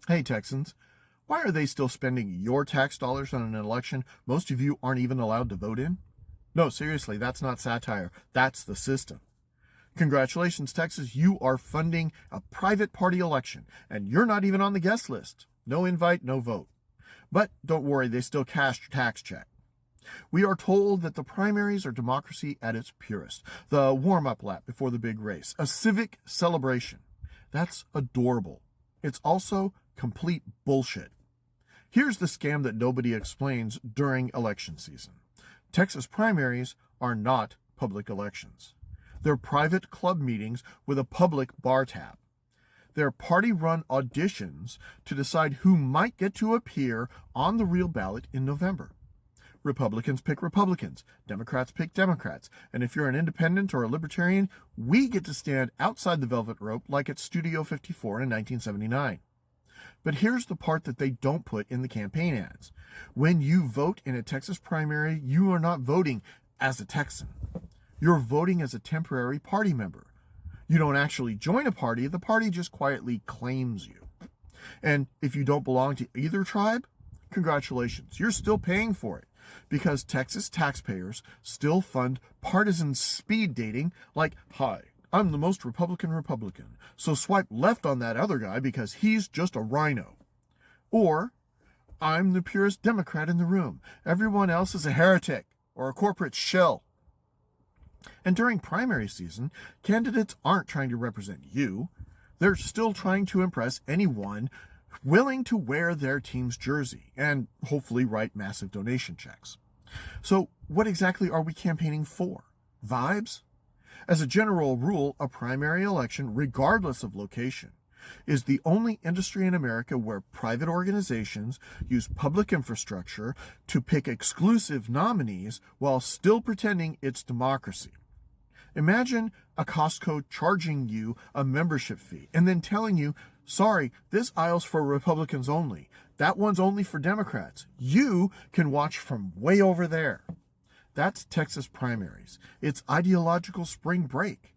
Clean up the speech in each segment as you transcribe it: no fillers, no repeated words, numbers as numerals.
Hey Texans, why are they still spending your tax dollars on an election most of you aren't even allowed to vote in? No, seriously, that's not satire. That's the system. Congratulations, Texas, you are funding a private party election, and you're not even on the guest list. No invite, no vote. But don't worry, they still cash your tax check. We are told that the primaries are democracy at its purest, the warm-up lap before the big race, a civic celebration. That's adorable. It's also complete bullshit. Here's the scam that nobody explains during election season. Texas primaries are not public elections. They're private club meetings with a public bar tab. They're party-run auditions to decide who might get to appear on the real ballot in November. Republicans pick Republicans, Democrats pick Democrats, and if you're an independent or a libertarian, we get to stand outside the velvet rope like at Studio 54 in 1979. But here's the part that they don't put in the campaign ads. When you vote in a Texas primary, you are not voting as a Texan. You're voting as a temporary party member. You don't actually join a party, the party just quietly claims you. And if you don't belong to either tribe, congratulations, you're still paying for it. Because Texas taxpayers still fund partisan speed dating like, hi, I'm the most Republican, so swipe left on that other guy because he's just a rhino. Or, I'm the purest Democrat in the room. Everyone else is a heretic or a corporate shill. And during primary season, candidates aren't trying to represent you. They're still trying to impress anyone willing to wear their team's jersey and hopefully write massive donation checks. So what exactly are we campaigning for? Vibes? As a general rule, a primary election, regardless of location, is the only industry in America where private organizations use public infrastructure to pick exclusive nominees while still pretending it's democracy. Imagine a Costco charging you a membership fee and then telling you, sorry, this aisle's for Republicans only. That one's only for Democrats. You can watch from way over there. That's Texas primaries. It's ideological spring break.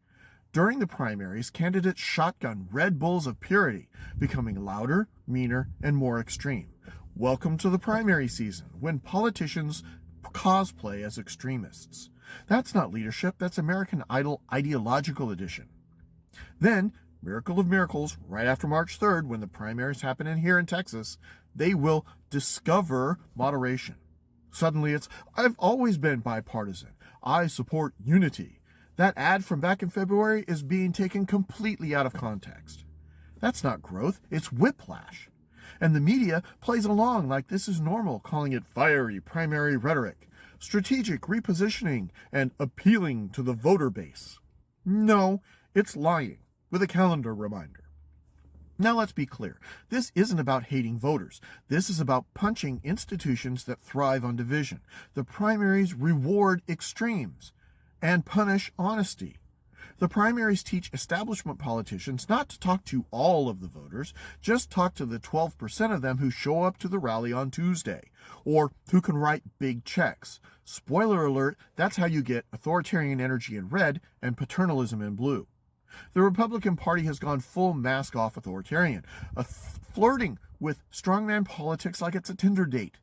During the primaries, candidates shotgun Red Bulls of purity, becoming louder, meaner, and more extreme. Welcome to the primary season, when politicians cosplay as extremists. That's not leadership, that's American Idol ideological edition. Then, miracle of miracles, right after March 3rd, when the primaries happen in here in Texas, they will discover moderation. Suddenly it's, I've always been bipartisan. I support unity. That ad from back in February is being taken completely out of context. That's not growth, it's whiplash. And the media plays along like this is normal, calling it fiery primary rhetoric, strategic repositioning, and appealing to the voter base. No, it's lying, with a calendar reminder. Now let's be clear. This isn't about hating voters. This is about punching institutions that thrive on division. The primaries reward extremes and punish honesty. The primaries teach establishment politicians not to talk to all of the voters, just talk to the 12% of them who show up to the rally on Tuesday, or who can write big checks. Spoiler alert, that's how you get authoritarian energy in red and paternalism in blue. The Republican Party has gone full mask-off authoritarian, flirting with strongman politics like it's a Tinder date.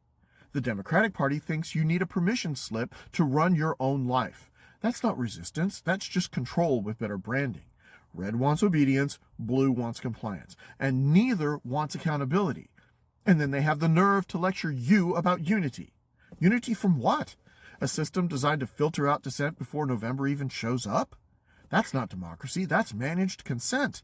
The Democratic Party thinks you need a permission slip to run your own life. That's not resistance, that's just control with better branding. Red wants obedience, blue wants compliance, and neither wants accountability. And then they have the nerve to lecture you about unity. Unity from what? A system designed to filter out dissent before November even shows up? That's not democracy, that's managed consent.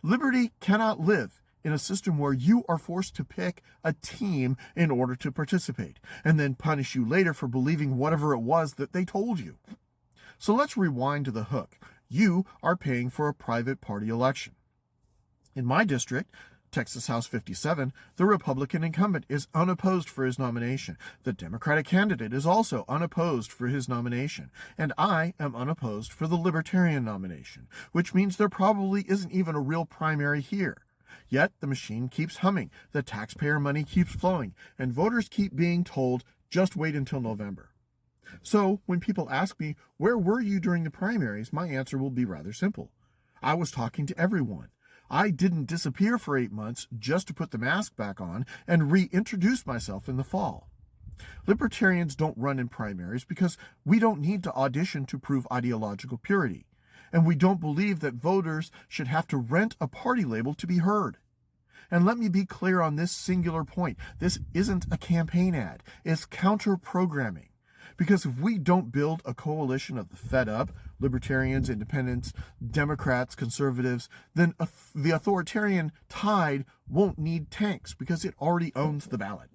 Liberty cannot live in a system where you are forced to pick a team in order to participate, and then punish you later for believing whatever it was that they told you. So let's rewind to the hook. You are paying for a private party election. In my district, Texas House 57, the Republican incumbent is unopposed for his nomination. The Democratic candidate is also unopposed for his nomination. And I am unopposed for the Libertarian nomination, which means there probably isn't even a real primary here. Yet the machine keeps humming, the taxpayer money keeps flowing, and voters keep being told, just wait until November. So when people ask me, where were you during the primaries, my answer will be rather simple. I was talking to everyone. I didn't disappear for 8 months just to put the mask back on and reintroduce myself in the fall. Libertarians don't run in primaries because we don't need to audition to prove ideological purity, and we don't believe that voters should have to rent a party label to be heard. And let me be clear on this singular point. This isn't a campaign ad. It's counter-programming. Because if we don't build a coalition of the fed up, libertarians, independents, Democrats, conservatives, then the authoritarian tide won't need tanks because it already owns the ballot.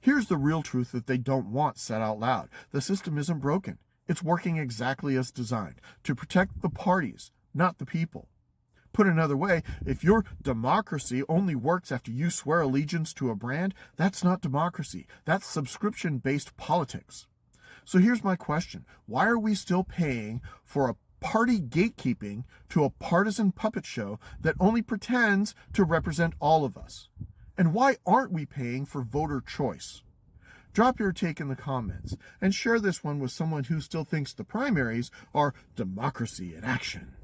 Here's the real truth that they don't want said out loud. The system isn't broken. It's working exactly as designed, to protect the parties, not the people. Put another way, if your democracy only works after you swear allegiance to a brand, that's not democracy. That's subscription-based politics. So here's my question. Why are we still paying for a party gatekeeping to a partisan puppet show that only pretends to represent all of us? And why aren't we paying for voter choice? Drop your take in the comments and share this one with someone who still thinks the primaries are democracy in action.